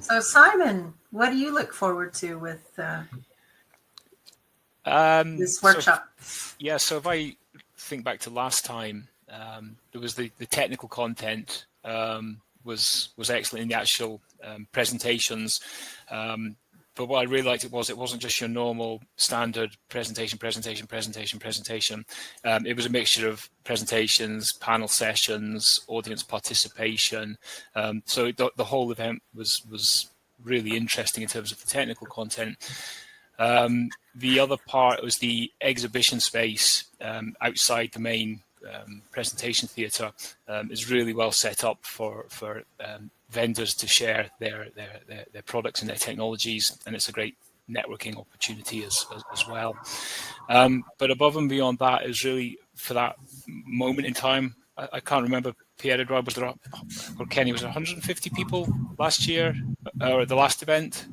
So Simon, what do you look forward to with this workshop? So if I think back to last time, there was the technical content was excellent in the actual presentations. But what I really liked it wasn't just your normal standard presentation. It was a mixture of presentations, panel sessions, audience participation. So the whole event was really interesting in terms of the technical content. The other part was the exhibition space outside the main presentation theatre is really well set up for vendors to share their products and their technologies, and it's a great networking opportunity as well. But above and beyond that is really for that moment in time. I can't remember, Pierre-Edouard, was there, or Kenny, was there 150 people last year or the last event?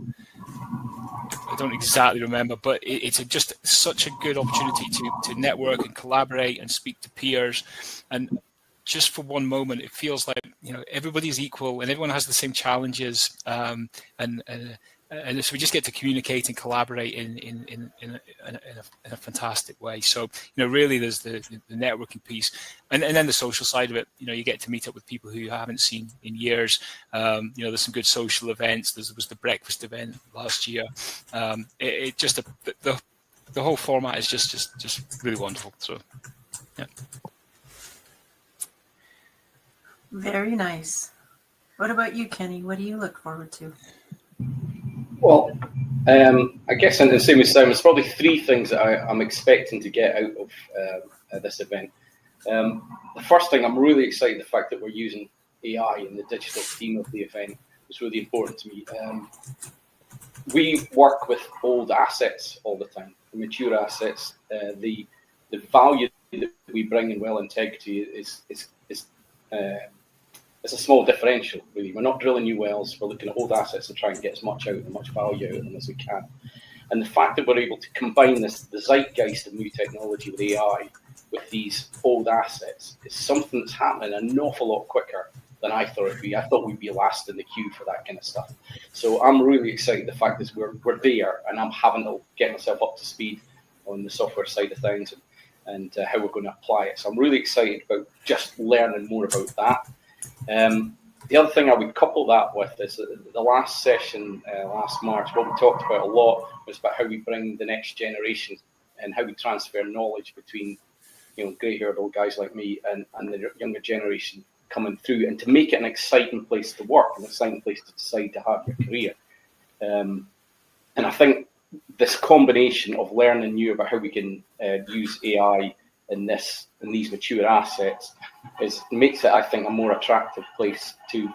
I don't exactly remember, but it's just such a good opportunity to network and collaborate and speak to peers. And just for one moment, it feels like, everybody's equal and everyone has the same challenges. And so we just get to communicate and collaborate in a fantastic way. So, really there's the networking piece and then the social side of it. You get to meet up with people who you haven't seen in years. There's some good social events. There was the breakfast event last year. The whole format is just really wonderful. So, yeah. Very nice. What about you, Kenny? What do you look forward to? Well, I guess in the same as Simon, there's probably three things that I'm expecting to get out of this event. The first thing, I'm really excited the fact that we're using AI in the digital theme of the event. It's really important to me. We work with old assets all the time, mature assets. The value that we bring in well integrity is it's a small differential, really. We're not drilling new wells. We're looking at old assets and trying to get as much out and much value out of them as we can. And the fact that we're able to combine the zeitgeist of new technology with AI with these old assets is something that's happening an awful lot quicker than I thought it'd be. I thought we'd be last in the queue for that kind of stuff. So I'm really excited. The fact is we're there, and I'm having to get myself up to speed on the software side of things and how we're going to apply it. So I'm really excited about just learning more about that. The other thing I would couple that with is the last session last March, what we talked about a lot was about how we bring the next generation and how we transfer knowledge between, grey-haired old guys like me and the younger generation coming through, and to make it an exciting place to work, an exciting place to decide to have your career. And I think this combination of learning new about how we can use AI in these mature assets makes it, I think, a more attractive place to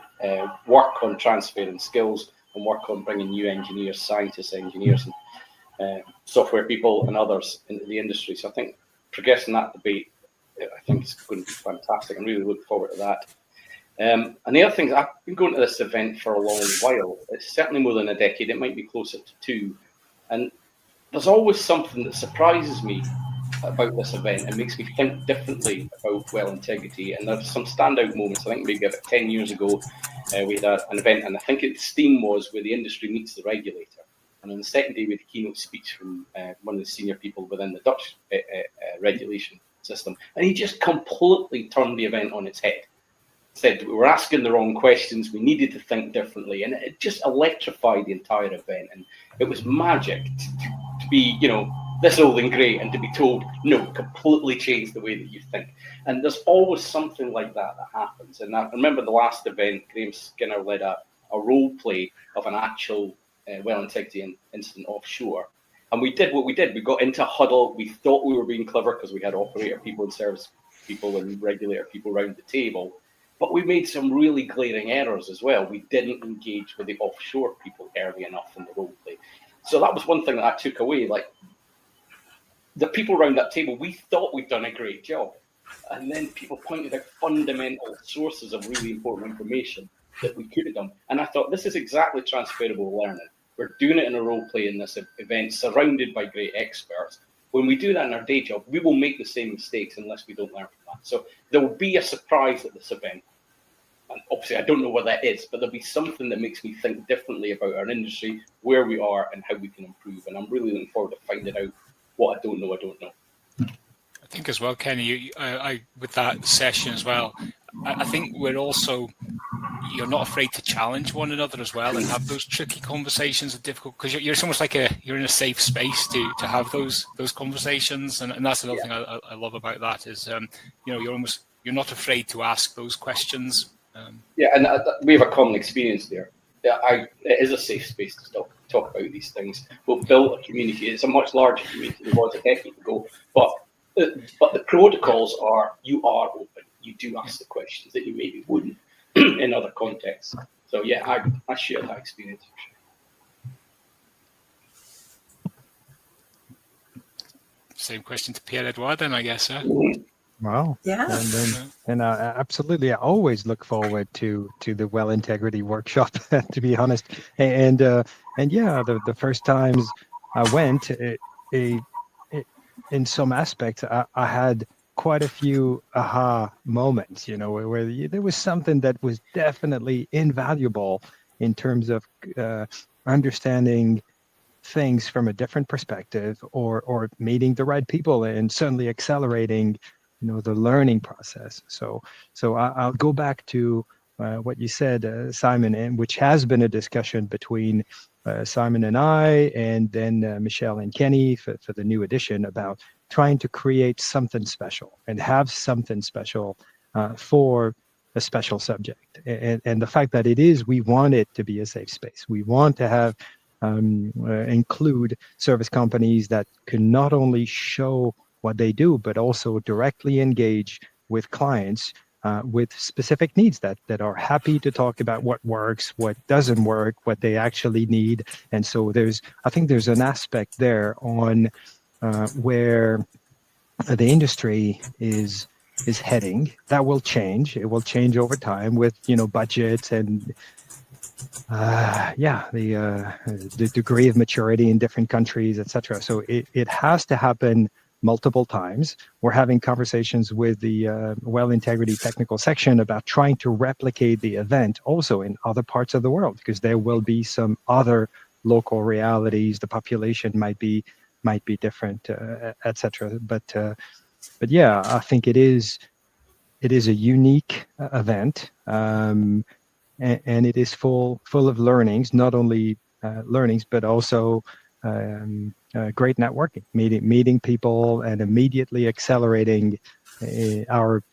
work on transferring skills and work on bringing new engineers, scientists, engineers, and software people and others into the industry. So I think progressing that debate, I think it's going to be fantastic. I'm really looking forward to that. And the other thing is, I've been going to this event for a long while. It's certainly more than a decade. It might be closer to 2. And there's always something that surprises me about this event and makes me think differently about well integrity. And there's some standout moments. I think maybe about 10 years ago, we had an event, and I think its theme was where the industry meets the regulator. And on the second day, we had a keynote speech from one of the senior people within the Dutch regulation system. And he just completely turned the event on its head. Said we were asking the wrong questions, we needed to think differently, and it just electrified the entire event. And it was magic to be, this old and great, and to be told, no, completely change the way that you think. And there's always something like that happens. And I remember the last event, Graham Skinner led a role play of an actual well integrity incident offshore. And we did what we did. We got into a huddle. We thought we were being clever because we had operator people and service people and regulator people around the table. But we made some really glaring errors as well. We didn't engage with the offshore people early enough in the role play. So that was one thing that I took away. Like, the people around that table, we thought we'd done a great job. And then people pointed out fundamental sources of really important information that we could have done. And I thought, this is exactly transferable learning. We're doing it in a role play in this event, surrounded by great experts. When we do that in our day job, we will make the same mistakes unless we don't learn from that. So there will be a surprise at this event. And obviously, I don't know what that is, but there'll be something that makes me think differently about our industry, where we are, and how we can improve. And I'm really looking forward to finding out what I don't know. I think as well, Kenny, with that session as well, I think you're not afraid to challenge one another as well and have those tricky conversations are difficult because it's almost like you're in a safe space to have those conversations. And that's another thing I love about that is, you're not afraid to ask those questions. Yeah, and we have a common experience there. It is a safe space to talk about these things. We've built a community. It's a much larger community than it was a decade ago. But the protocols are you are open. You do ask the questions that you maybe wouldn't in other contexts. So yeah, I share that experience. Same question to Pierre-Edouard then, I guess. Wow. Yeah. And absolutely, I always look forward to the well integrity workshop. To be honest, and yeah, the first times I went, in some aspects, I had quite a few aha moments. Where there was something that was definitely invaluable in terms of understanding things from a different perspective, or meeting the right people, and suddenly accelerating the learning process. So I'll go back to what you said, Simon, and which has been a discussion between Simon and I, and then Michelle and Kenny for the new edition, about trying to create something special and have something special for a special subject. And the fact that we want it to be a safe space. We want to have include service companies that can not only show what they do, but also directly engage with clients with specific needs that are happy to talk about what works, what doesn't work, what they actually need. And so I think there's an aspect there on where the industry is heading. That will change. It will change over time with budgets and the degree of maturity in different countries, etc. So it has to happen multiple times. We're having conversations with the well integrity technical section about trying to replicate the event also in other parts of the world, because there will be some other local realities. The population might be different, etc. But yeah, I think it is a unique event, and it is full of learnings, not only learnings, but also great networking, meeting people, and immediately accelerating our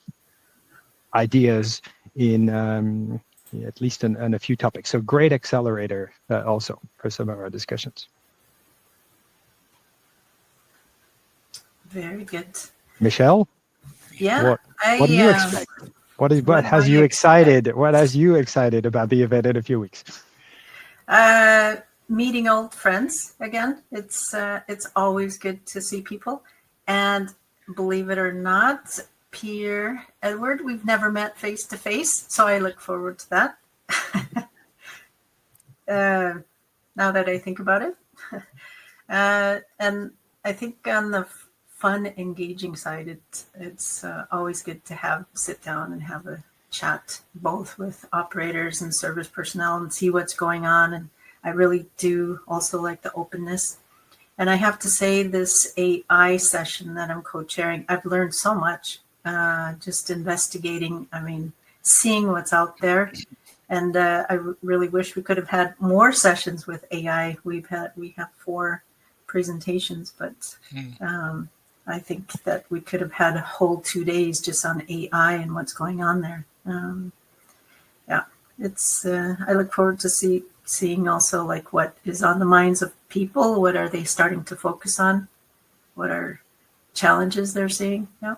ideas in at least in a few topics. So great accelerator also for some of our discussions. Very good. Michelle? Yeah. What do you expect? What has you excited? What has you excited about the event in a few weeks? Meeting old friends again. It's always good to see people, and believe it or not, Pierre-Edouard, we've never met face to face, so I look forward to that. Now that I think about it, and I think on the fun, engaging side, it's always good to sit down and have a chat, both with operators and service personnel, and see what's going on. And I really do also like the openness. And I have to say, this AI session that I'm co-chairing, I've learned so much, just investigating, seeing what's out there. And I really wish we could have had more sessions with AI. We have 4 presentations, but I think that we could have had a whole 2 days just on AI and what's going on there. I look forward to seeing also like what is on the minds of people. What are they starting to focus on? What are challenges they're seeing? Yeah,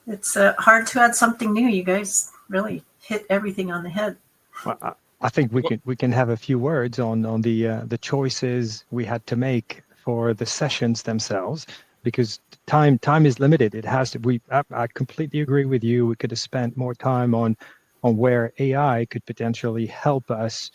it's hard to add something new. You guys really hit everything on the head. Well, I think we can have a few words on the choices we had to make for the sessions themselves, because time is limited. It has to. I completely agree with you. We could have spent more time on where AI could potentially help us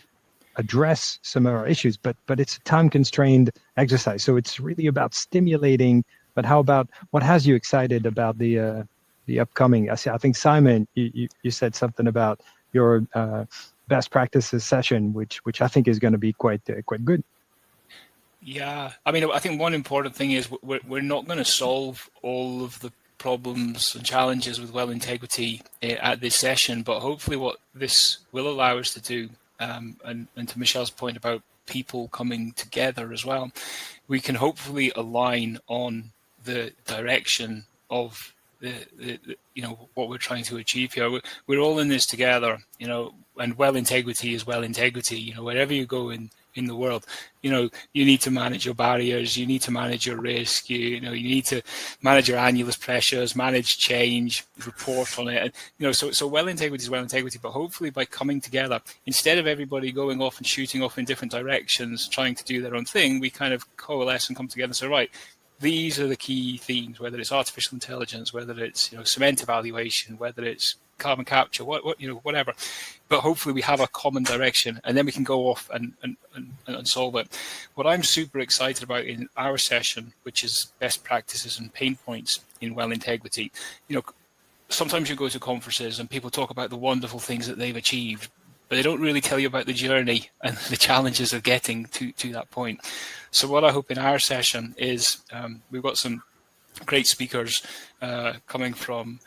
address some of our issues, but it's a time-constrained exercise. So it's really about stimulating. But how about what has you excited about the the upcoming. I think Simon, you said something about your best practices session, which I think is going to be quite good. Yeah, I mean, I think one important thing is we're not going to solve all of the problems and challenges with well integrity at this session, but hopefully what this will allow us to do, and to Michelle's point about people coming together as well, we can hopefully align on the direction of the what we're trying to achieve here. We're all in this together, and well integrity is well integrity. Wherever you go in the world, you need to manage your barriers, you need to manage your risk, you need to manage your annulus pressures, manage change, report on it. And, so well integrity is well integrity, but hopefully by coming together, instead of everybody going off and shooting off in different directions, trying to do their own thing, we kind of coalesce and come together and say, right, these are the key themes, whether it's artificial intelligence, whether it's cement evaluation, whether it's carbon capture, whatever. But hopefully we have a common direction, and then we can go off and solve it. What I'm super excited about in our session, which is best practices and pain points in well integrity, sometimes you go to conferences and people talk about the wonderful things that they've achieved, but they don't really tell you about the journey and the challenges of getting to that point. So what I hope in our session is we've got some great speakers coming from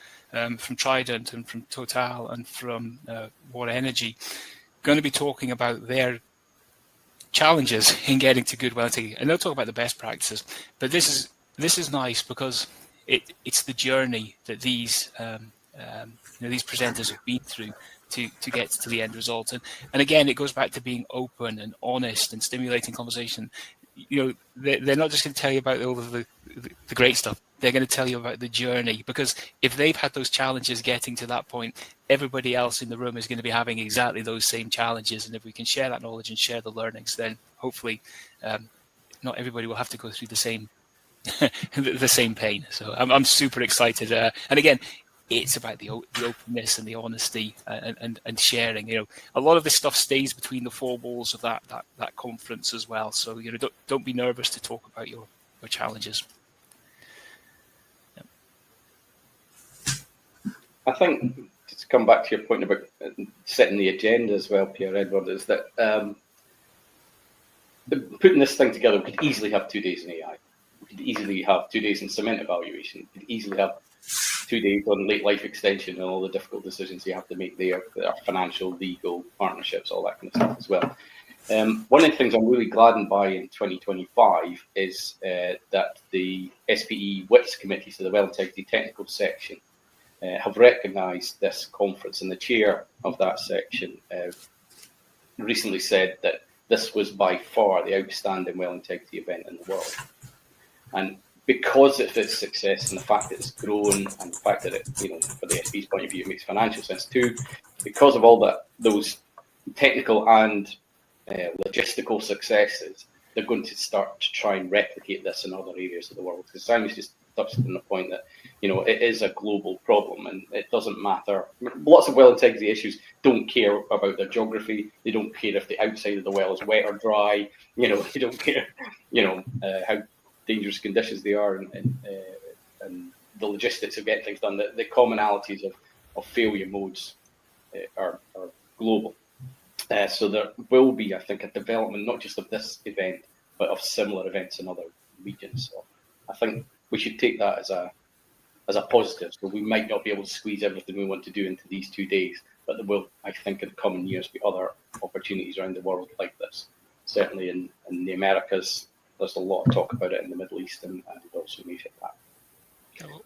Trident and from Total and from Water Energy, going to be talking about their challenges in getting to good well integrity. And they'll talk about the best practices. But this is nice because it's the journey that these presenters have been through to get to the end result. And again, it goes back to being open and honest and stimulating conversation. They're not just going to tell you about all of the great stuff. They're going to tell you about the journey, because if they've had those challenges getting to that point, everybody else in the room is going to be having exactly those same challenges. And if we can share that knowledge and share the learnings, then hopefully not everybody will have to go through the same the same pain. So I'm super excited. And again, it's about the openness and the honesty and sharing. A lot of this stuff stays between the four walls of that conference as well. So don't be nervous to talk about your challenges. I think, to come back to your point about setting the agenda as well, Pierre-Edouard, is that putting this thing together, we could easily have 2 days in AI. We could easily have 2 days in cement evaluation. We could easily have 2 days on late life extension and all the difficult decisions you have to make there, our financial, legal, partnerships, all that kind of stuff as well. One of the things I'm really gladdened by in 2025 is that the SPE WITS committee, so the Well Integrity Technical Section, have recognised this conference, and the chair of that section recently said that this was by far the outstanding well integrity event in the world. And because of its success and the fact that it's grown and the fact that it, for the SP's point of view, it makes financial sense too, because of all those technical and logistical successes, they're going to start to try and replicate this in other areas of the world. Because Simon's just touched on the point that it is a global problem, and it doesn't matter. Lots of well integrity issues don't care about their geography. They don't care if the outside of the well is wet or dry. They don't care, how dangerous conditions they are, and the logistics of getting things done. The commonalities of failure modes are global. So there will be, I think, a development not just of this event, but of similar events in other regions. So I think we should take that as a positive. So we might not be able to squeeze everything we want to do into these 2 days, but there will, I think, in the coming years be other opportunities around the world like this. Certainly in the Americas, there's a lot of talk about it in the Middle East and also in Asia Pac.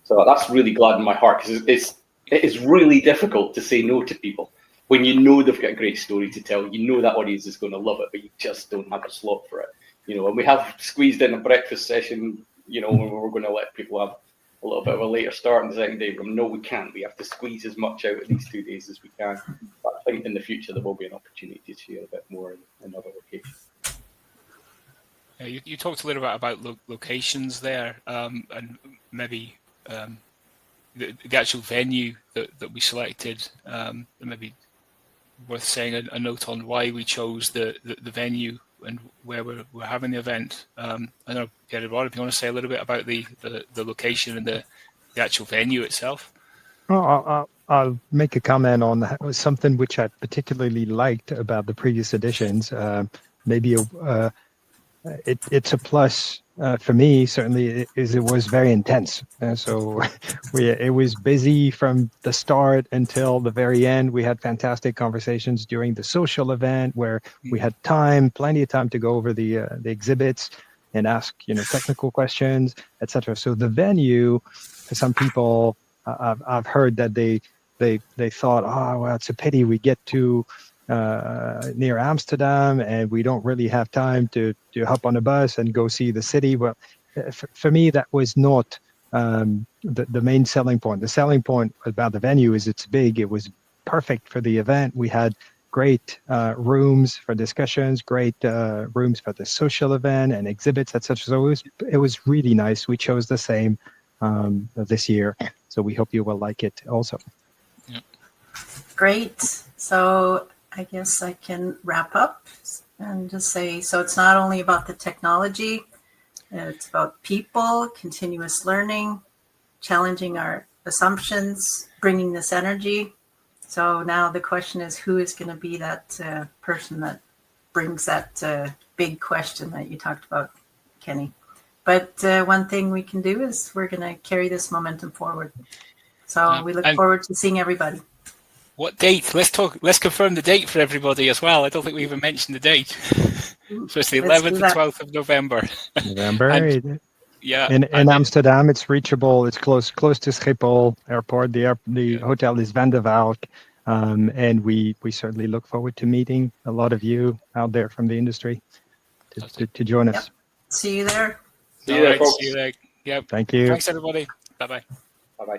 So that's really gladdened my heart, because it is really difficult to say no to people when they've got a great story to tell. That audience is going to love it, but you just don't have a slot for it. And we have squeezed in a breakfast session, when we're going to let people have a little bit of a later start on the second day. No, we can't. We have to squeeze as much out of these 2 days as we can. But I think in the future there will be an opportunity to share a bit more in other locations. You talked a little bit about locations there, and maybe the actual venue that we selected. Maybe worth saying a note on why we chose the venue and where we're having the event. I don't know, Pierre-Edouard, if you want to say a little bit about the location and the actual venue itself. I'll make a comment on that. It was something which I particularly liked about the previous editions. It's a plus for me. Certainly, it was very intense. So it was busy from the start until the very end. We had fantastic conversations during the social event where we had plenty of time to go over the exhibits and ask technical questions, etc. So the venue, for some people, I've heard that they thought, oh well, it's a pity we get to near Amsterdam and we don't really have time to hop on a bus and go see the city. Well, for me, that was not the main selling point. The selling point about the venue is it's big. It was perfect for the event. We had great rooms for discussions, great rooms for the social event and exhibits, etc. So it was really nice. We chose the same this year, so we hope you will like it also. Yep. Great. So I guess I can wrap up and just say, so it's not only about the technology, it's about people, continuous learning, challenging our assumptions, bringing this energy. So now the question is, who is going to be that person that brings that big question that you talked about, Kenny? But one thing we can do is we're going to carry this momentum forward. So we look forward to seeing everybody. What date? Let's confirm the date for everybody as well. I don't think we even mentioned the date. So it's the 11th and 12th of November. November. Yeah. In Amsterdam, it's reachable. It's close to Schiphol Airport. The hotel is Van der Valk. And we certainly look forward to meeting a lot of you out there from the industry to join us. Yep. See you there. See you there, folks. See you there. Yep. Thank you. Thanks, everybody. Bye-bye. Bye-bye.